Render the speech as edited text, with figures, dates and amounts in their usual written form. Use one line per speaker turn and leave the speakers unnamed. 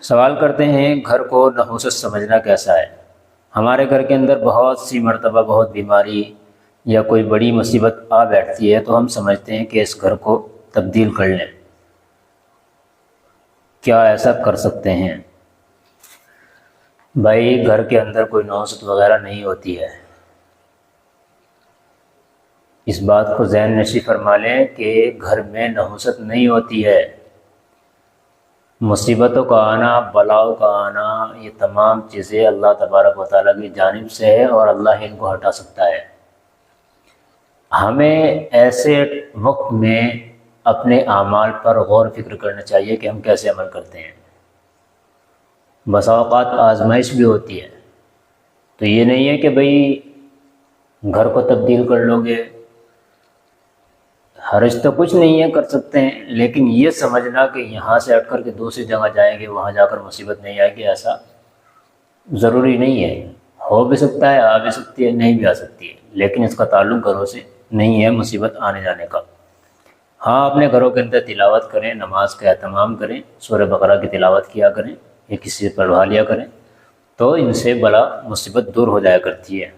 سوال کرتے ہیں گھر کو نحوست سمجھنا کیسا ہے؟ ہمارے گھر کے اندر بہت سی مرتبہ بہت بیماری یا کوئی بڑی مصیبت آ بیٹھتی ہے تو ہم سمجھتے ہیں کہ اس گھر کو تبدیل کر لیں۔ کیا ایسا کر سکتے ہیں؟ بھائی گھر کے اندر کوئی نحوست وغیرہ نہیں ہوتی ہے، اس بات کو ذہن نشی فرما لیں کہ گھر میں نحوست نہیں ہوتی ہے۔ مصیبتوں کا آنا، بلاؤں کا آنا، یہ تمام چیزیں اللہ تبارک و تعالیٰ کی جانب سے ہے اور اللہ ان کو ہٹا سکتا ہے۔ ہمیں ایسے وقت میں اپنے اعمال پر غور و فکر کرنا چاہیے کہ ہم کیسے عمل کرتے ہیں۔ بسا اوقات آزمائش بھی ہوتی ہے، تو یہ نہیں ہے کہ بھئی گھر کو تبدیل کر لو گے، حرج تو کچھ نہیں ہے، کر سکتے ہیں، لیکن یہ سمجھنا کہ یہاں سے ہٹ کر کے دوسری جگہ جائیں گے وہاں جا کر مصیبت نہیں آئے گی، ایسا ضروری نہیں ہے۔ ہو بھی سکتا ہے، آ بھی سکتی ہے، نہیں بھی آ سکتی ہے، لیکن اس کا تعلق گھروں سے نہیں ہے مصیبت آنے جانے کا۔ ہاں اپنے گھروں کے اندر تلاوت کریں، نماز کا اہتمام کریں، سورہ بقرہ کی تلاوت کیا کریں یا کسی سے پڑھوا لیا کریں، تو ان سے بلا مصیبت دور ہو جایا کرتی ہے۔